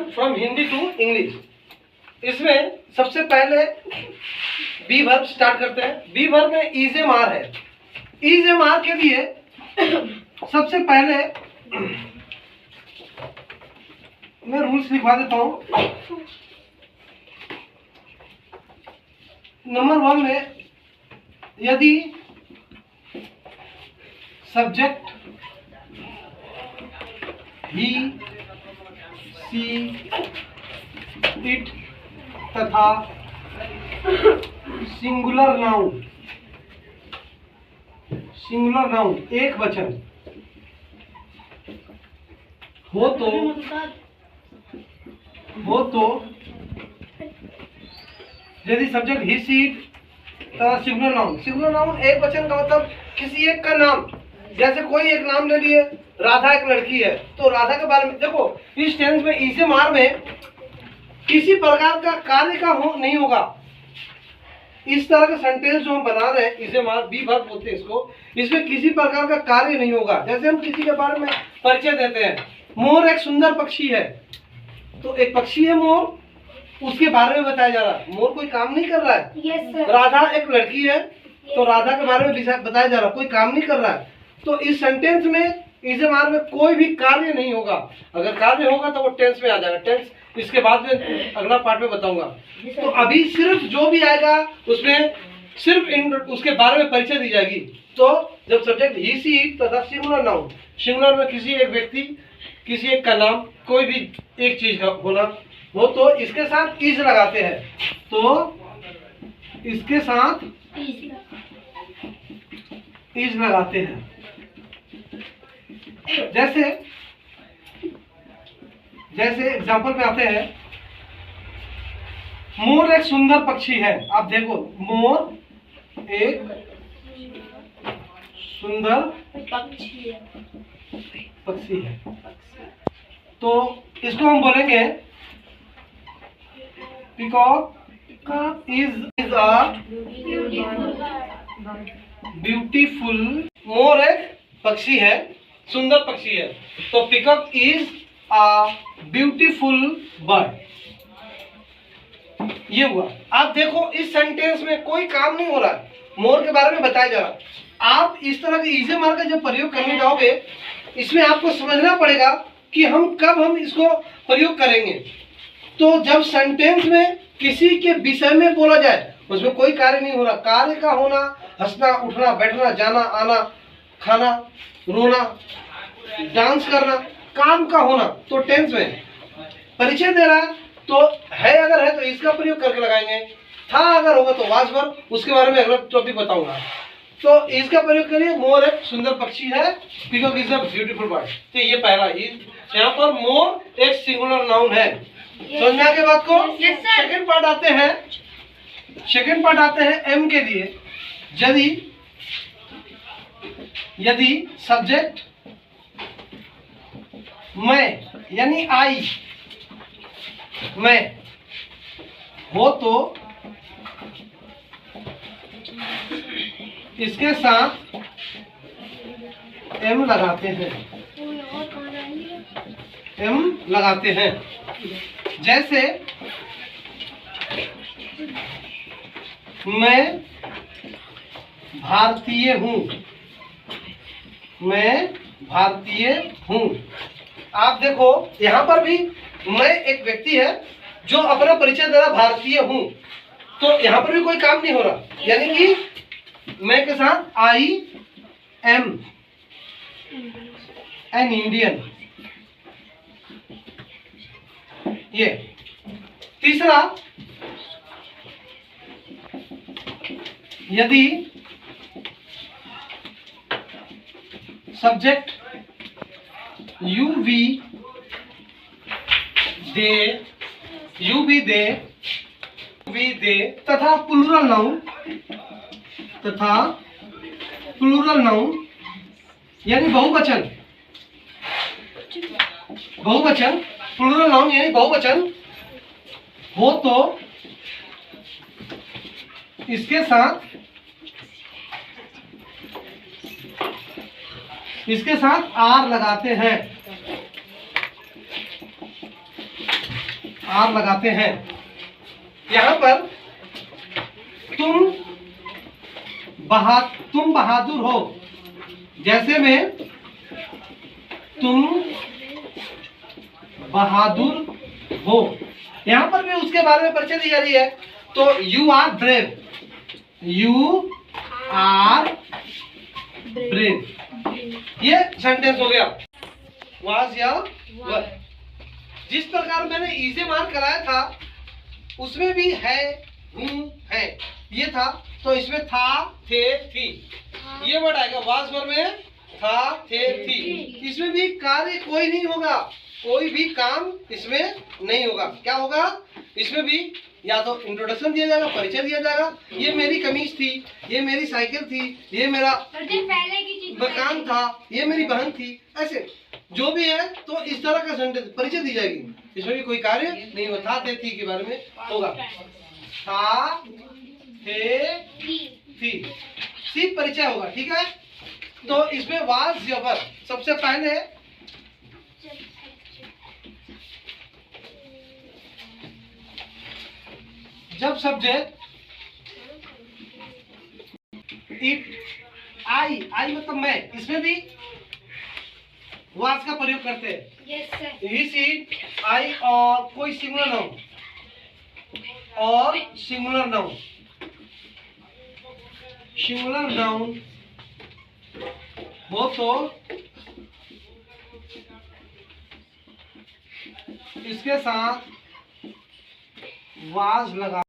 From Hindi to English. इसमें सबसे पहले बी वर्ब स्टार्ट करते हैं। बी वर्ब में इज एम आर है। इज एम आर के लिए सबसे पहले मैं रूल्स लिखवा देता हूं। नंबर 1 में यदि सब्जेक्ट ही, सी, इट तथा सिंगुलर नाउन एक वचन हो तो यदि सब्जेक्ट ही, सी, इट तथा सिंगुलर नाउन एक वचन का मतलब किसी एक का नाम। जैसे कोई एक नाम ले लिए, राधा एक लड़की है, तो राधा के बारे में देखो, इस टेंस में इसे मार में किसी प्रकार का कार्य का नहीं होगा। इस तरह का सेंटेंस जो हम बना रहे हैं, इसे मार बी वर्ब बोलते हैं इसको, इसमें किसी प्रकार का कार्य नहीं होगा। जैसे हम किसी के बारे में परिचय देते हैं, मोर एक सुंदर पक्षी है, तो एक पक्षी है मोर, उसके बारे में बताया जा रहा है, मोर कोई काम नहीं कर रहा है। yes, राधा एक लड़की है, तो राधा के बारे में बताया जा रहा है, कोई काम नहीं कर रहा है। तो इस सेंटेंस में इसे मार में कोई भी कार्य नहीं होगा। अगर कार्य होगा तो वो टेंस में आ जाएगा। टेंस इसके बाद में अगला पार्ट में बताऊंगा। तो अभी सिर्फ जो भी आएगा उसमें सिर्फ उसके बारे में परिचय दी जाएगी। तो जब सब्जेक्ट ही, सी तथा सिंगुलर नाउन, सिंगुलर में किसी एक व्यक्ति, किसी एक का नाम, कोई भी एक चीज का होना हो, तो इसके साथ इज लगाते हैं। तो इसके साथ इज लगाते हैं। जैसे एग्जाम्पल पे आते हैं, मोर एक सुंदर पक्षी है। आप देखो, मोर एक सुंदर पक्षी है, तो इसको हम बोलेंगे पीकॉक इज अ ब्यूटीफुल। मोर एक पक्षी है, सुंदर पक्षी है, तो peacock is a beautiful bird. ये हुआ। आप देखो, इस सेंटेंस में कोई काम नहीं हो रहा है, मोर के बारे में बताया जा रहा है। आप इस तरह के इज एम आर का जब प्रयोग करने जाओगे, इसमें आपको समझना पड़ेगा कि हम इसको प्रयोग करेंगे। तो जब सेंटेंस में किसी के विषय में बोला जाए, उसमें कोई कार्य नहीं हो रहा। कार्य का होना हंसना, उठना, बैठना, जाना, आना, खाना, रोना, डांस करना, काम का होना, तो टेंस में परिचय दे रहा है, तो है अगर है तो इसका प्रयोग करके लगाएंगे। था अगर होगा तो वाज वर्ब, उसके बारे में अगला टॉपिक बताऊंगा। तो इसका प्रयोग करिए, मोर एक सुंदर पक्षी है, peacock is a beautiful bird. तो ये पहला इज, यहाँ पर मोर एक सिंगुलर नाउन है। समझ में आ गई बात को? सेकंड पार्ट आते हैं एम के लिए। यदि सब्जेक्ट मैं यानी आई, मैं हो, तो इसके साथ एम लगाते हैं। जैसे मैं भारतीय हूँ। आप देखो, यहाँ पर भी मैं एक व्यक्ति है जो अपना परिचय दे रहा, भारतीय हूँ, तो यहाँ पर भी कोई काम नहीं हो रहा। यानी कि मैं के साथ आई एम एन इंडियन। ये तीसरा, यदि सब्जेक्ट यू वी दे तथा प्लूरल नाउन यानी बहुवचन, प्लूरल नाउन यानी बहुवचन हो, तो इसके साथ आर लगाते हैं। आर लगाते हैं। यहाँ पर तुम तुम बहादुर हो, जैसे में तुम बहादुर हो, यहाँ पर भी उसके बारे में परिचय दी जा रही है। तो you are brave, you are brave, ये सेंटेंस हो गया। वाज या वर। जिस प्रकार मैंने इसे मार्क कराया था उसमें भी है, हूँ, है, ये था। तो इसमें था, थे, थी, ये वर्ड आएगा। वाज वर में था, थे, थी। इसमें भी कार्य कोई नहीं होगा, कोई भी काम इसमें नहीं होगा। क्या होगा इसमें भी? या तो इंट्रोडक्शन दिया जाएगा, परिचय दिया जाएगा। ये मेरी कमीज थी, ये मेरी साइकिल थी, ये मेरा मकान था, ये मेरी बहन थी, ऐसे जो भी है। तो इस तरह का सेंटेंस परिचय दी जाएगी, इसमें भी कोई कार्य नहीं होगा। था, थे, थी के बारे में होगा। था, थे, थी, सिर्फ परिचय होगा। ठीक है। तो इसमें वाज या वर सबसे पहले जब सब्जेक्ट इट, आई, आई मतलब मैं, इसमें भी वाज का प्रयोग करते हैं। हिज, इट, आई और कोई सिंगुलर नाउन और सिंगुलर नाउन, सिंगुलर नाउन हो तो इसके साथ वाज लगा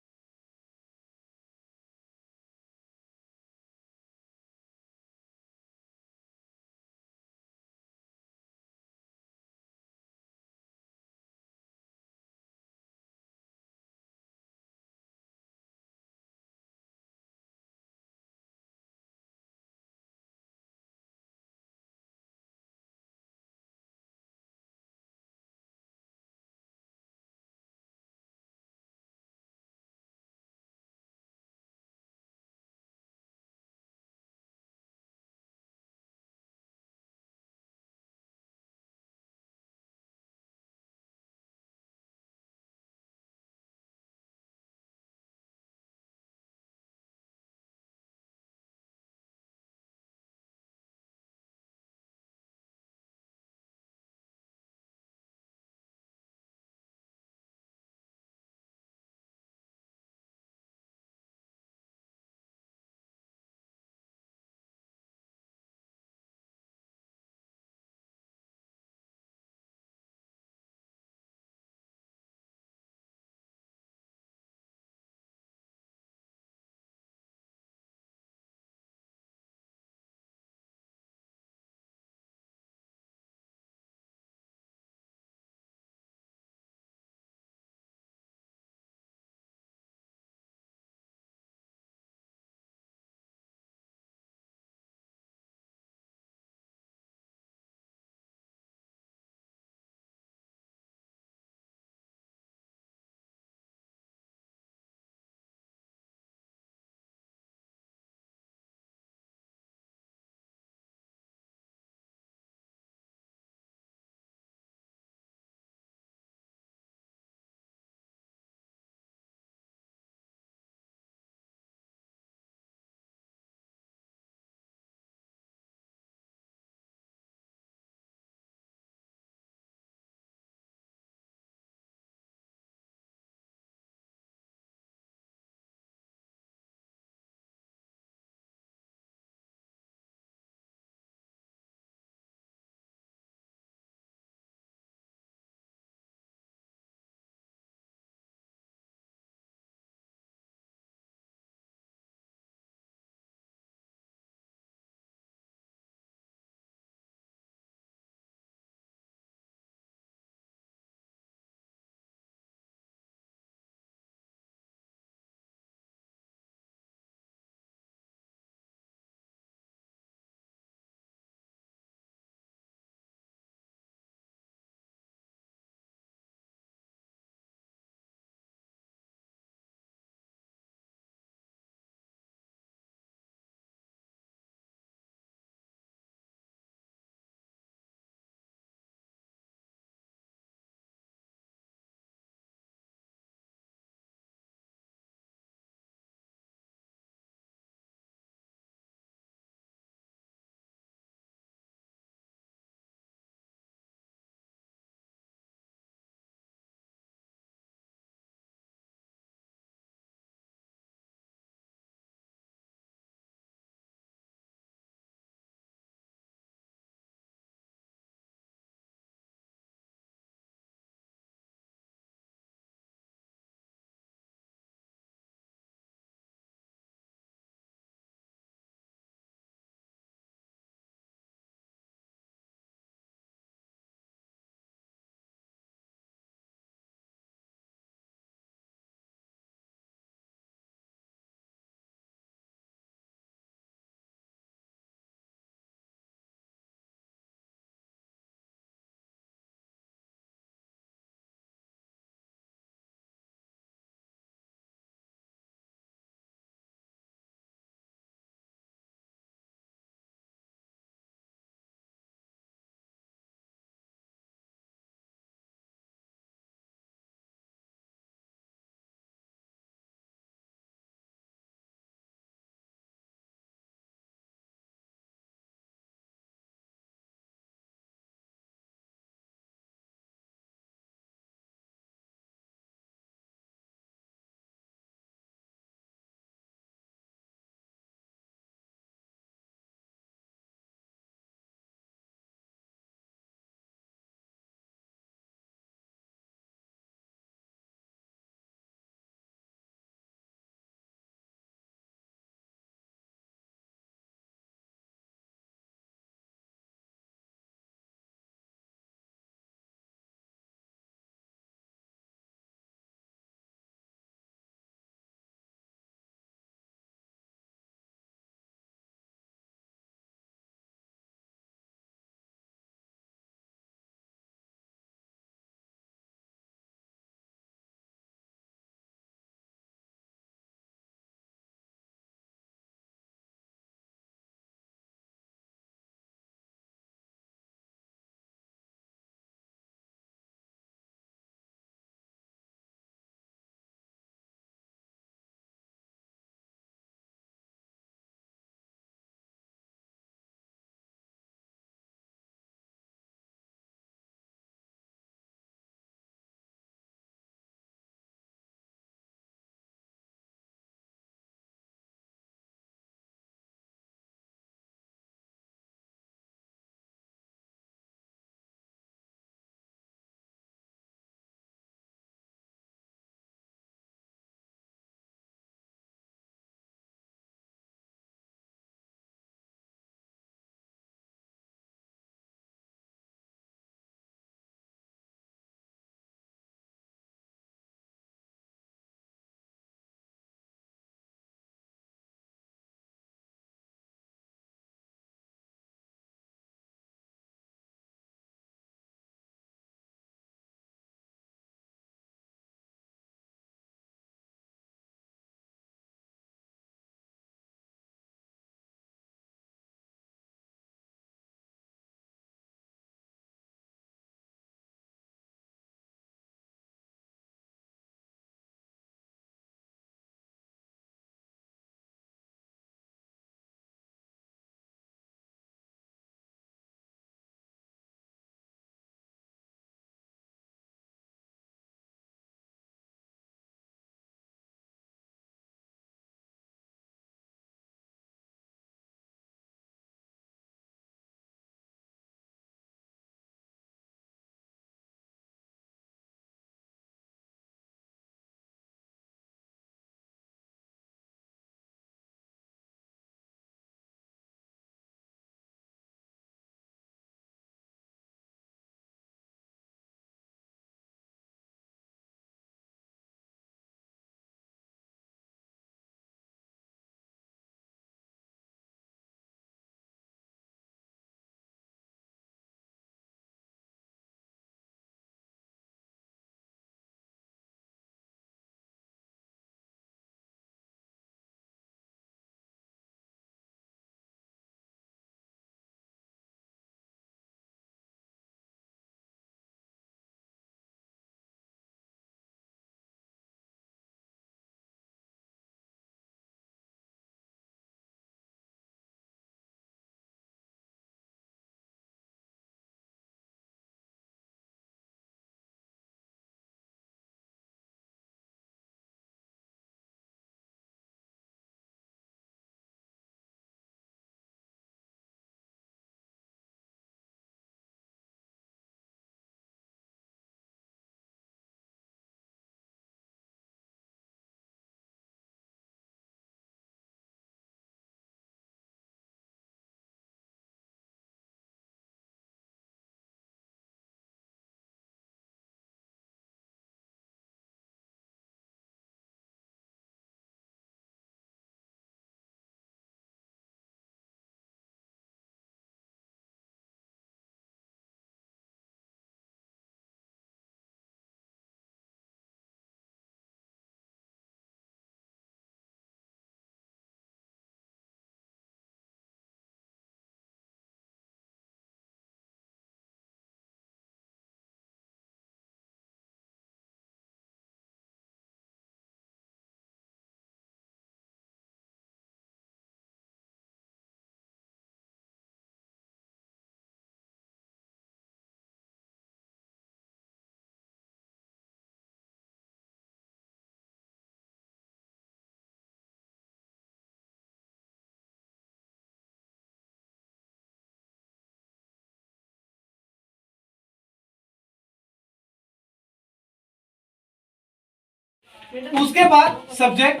उसके बाद सब्जेक्ट,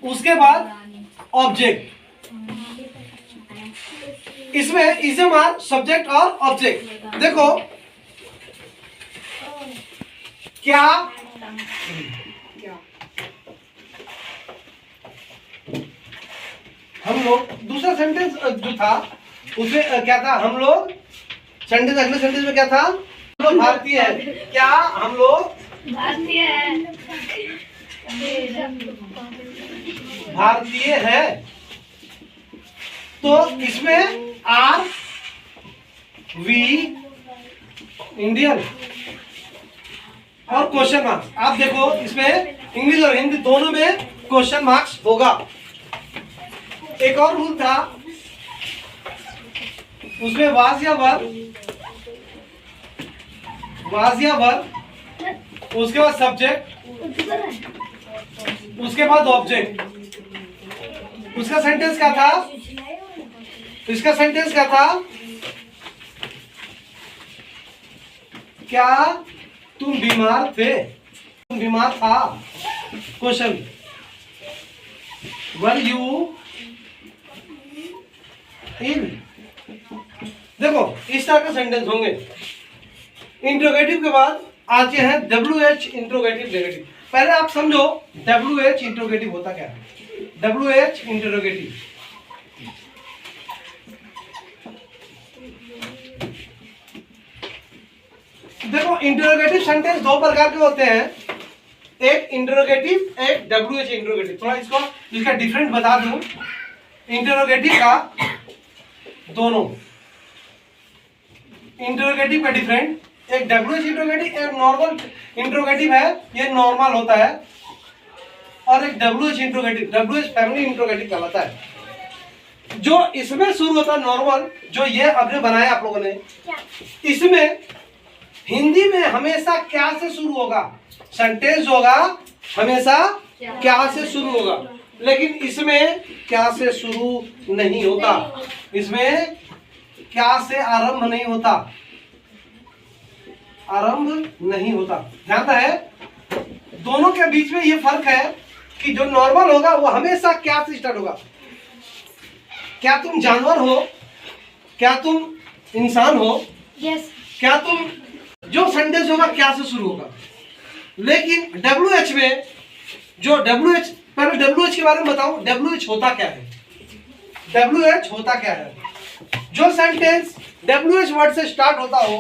उसके बाद ऑब्जेक्ट। इसमें इज़म आर सब्जेक्ट और ऑब्जेक्ट। देखो क्या हम लोग, दूसरा सेंटेंस जो था उसमें क्या था, हम लोग सेंटेंस, अगले सेंटेंस में क्या था, हम लोग भारतीय है। क्या हम लोग भारतीय है। तो इसमें आर वी इंडियन और क्वेश्चन मार्क्स। आप देखो इसमें इंग्लिश और हिंदी दोनों में क्वेश्चन मार्क्स होगा। एक और रूल था उसमें वाज या वर, उसके बाद सब्जेक्ट, उसके बाद ऑब्जेक्ट। उसका सेंटेंस क्या था, इसका सेंटेंस क्या था, क्या तुम बीमार थे, तुम बीमार था। क्वेश्चन, वर यू इल। देखो इस तरह के सेंटेंस होंगे। इंट्रोगेटिव के बाद आते हैं WH इंट्रोगेटिव नेगेटिव। पहले आप समझो WH इंट्रोगेटिव होता क्या है। WH इंट्रोगेटिव, देखो इंट्रोगेटिव सेंटेंस दो प्रकार के होते हैं, एक इंट्रोगेटिव, एक WH इंट्रोगेटिव। थोड़ा इसका डिफरेंट बता दूं। इंट्रोगेटिव का दोनों, इंट्रोगेटिव का डिफरेंट, एक WH इंट्रोगेटिव, एक नॉर्मल इंट्रोगेटिव है, ये नॉर्मल होता है, और एक WH interrogative, WH family interrogative कहलाता है। जो इसमें शुरू होता है नॉर्मल, जो ये आपने बनाया आप लोगों ने, इसमें हिंदी में हमेशा क्या से शुरू होगा, सेंटेंस होगा हमेशा क्या से शुरू होगा, लेकिन इसमें क्या से शुरू नहीं होता, इसमें क्या से आरंभ नहीं होता, आरंभ नहीं होता। ध्यान है, दोनों के बीच में ये फर्क है कि जो नॉर्मल होगा वो हमेशा क्या से स्टार्ट होगा। क्या तुम जानवर हो, क्या तुम इंसान हो, यस, क्या तुम, जो सेंटेंस होगा क्या से शुरू होगा। लेकिन WH में, जो WH, पहले WH के बारे में बताऊं, WH होता क्या है। WH होता क्या है, जो सेंटेंस WH वर्ड से स्टार्ट होता हो,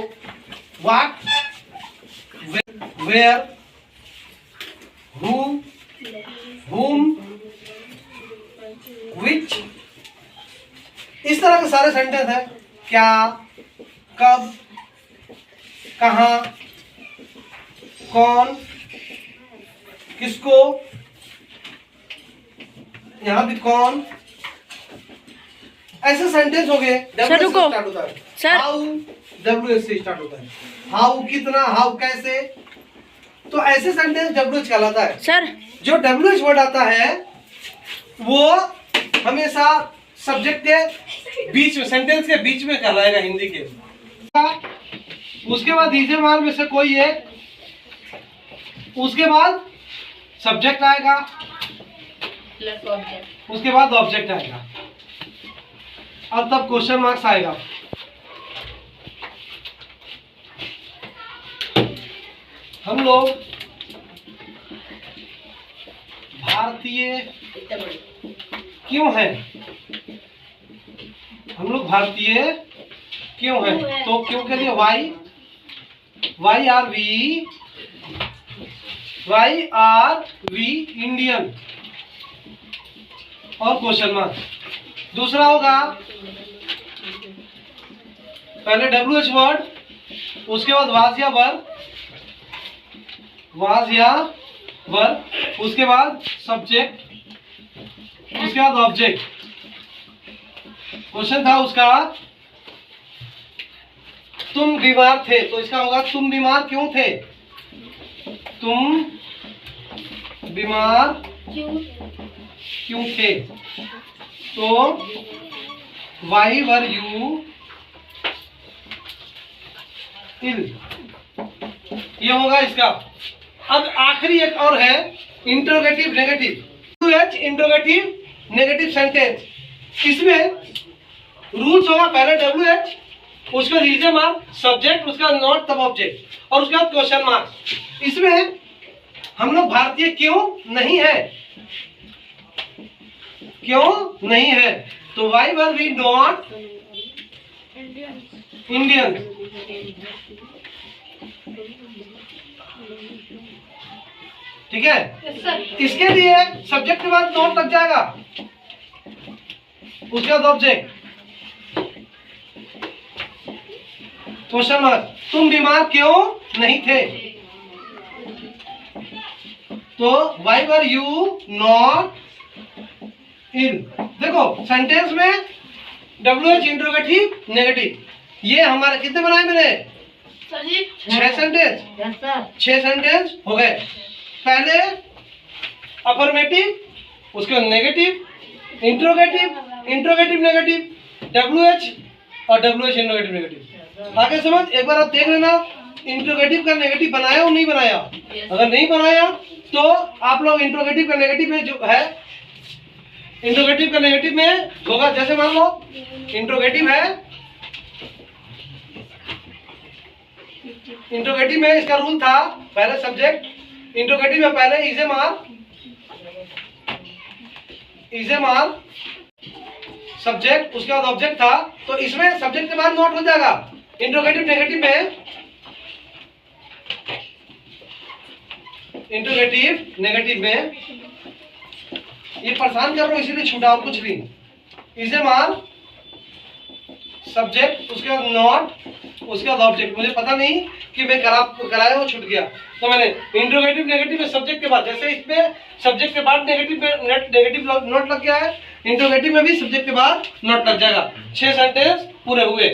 what, where, who, whom, which, इस तरह के सारे सेंटेंस है। क्या, कब, कहां, कौन, किसको, यहां भी कौन, ऐसे सेंटेंस हो गए। सर रुको, स्टार्ट होता है सर, हाउ, WH से स्टार्ट होता है। हाउ कितना, हाउ कैसे, तो ऐसे सेंटेंस WH कहलाता है। सर जो WH वर्ड आता है वो हमेशा सब्जेक्ट के बीच में, सेंटेंस के बीच में कहलाएगा हिंदी के। उसके बाद इसे माल में से कोई एक, उसके बाद सब्जेक्ट आएगा, उसके बाद ऑब्जेक्ट आएगा, और तब क्वेश्चन मार्क्स आएगा। हम लोग भारतीय क्यों हैं, हम लोग भारतीय क्यों हैं, तो क्यों के लिए वाई आर वी इंडियन और क्वेश्चन मार्क। दूसरा होगा पहले WH वर्ड, उसके बाद वाज या वर, उसके बाद सब्जेक्ट, उसके बाद ऑब्जेक्ट। क्वेश्चन था उसका, तुम बीमार थे, तो इसका होगा तुम बीमार क्यों थे, तुम बीमार क्यों थे, तो वाई वर यू इल, ये होगा इसका। अब आखिरी एक और है interrogative negative. Interrogative negative sentence, इसमें रूल्स होगा पहले WH, उसका रीजन मार्क, सब्जेक्ट, उसका नॉट तब ऑब्जेक्ट और उसके बाद क्वेश्चन मार्क। इसमें हम लोग भारतीय क्यों नहीं है, क्यों नहीं है, तो why were we not Indian. ठीक है, इसके लिए सब्जेक्ट के बाद नॉट लग जाएगा, उसके बाद ऑब्जेक्ट, क्वेश्चन मार्क। तुम बीमार क्यों नहीं थे, तो why were you not ill. देखो सेंटेंस में WH इंट्रोगेटिव नेगेटिव, ये हमारे कितने बनाए मैंने, 6 सेंटेंस, 6 सेंटेंस हो गए। पहले अफर्मेटिव, उसके negative, interrogative, interrogative negative, WH और WH इंट्रोगेटिव नेगेटिव। आगे समझ, एक बार आप देख लेना इंट्रोगेटिव का नेगेटिव बनाया और नहीं बनाया। अगर नहीं बनाया तो आप लोग इंट्रोगेटिव का नेगेटिव में जो है, इंट्रोगेटिव का नेगेटिव में होगा, जैसे मान लो इंट्रोगेटिव है, इंट्रोगेटिव में इसका रूल था पहले सब्जेक्ट, इंट्रोगेटिव में पहले इज ए मार्क सब्जेक्ट, उसके बाद ऑब्जेक्ट था, तो इसमें सब्जेक्ट के बाद नोट हो जाएगा। इंट्रोगेटिव नेगेटिव में, इंट्रोगेटिव नेगेटिव में ये परेशान कर रहा हूं इसीलिए छूटा और कुछ नहीं। इज ए मार्क सब्जेक्ट, उसके बाद नॉट, उसके बाद ऑब्जेक्ट। मुझे पता नहीं कि मैं कराया वो छूट गया, तो मैंने इंट्रोगेटिव नेगेटिव में सब्जेक्ट के बाद, जैसे इसमें सब्जेक्ट के बाद नेगेटिव नोट लग गया है, इंट्रोगेटिव में भी सब्जेक्ट के बाद नोट लग जाएगा। 6 सेंटेंस पूरे हुए।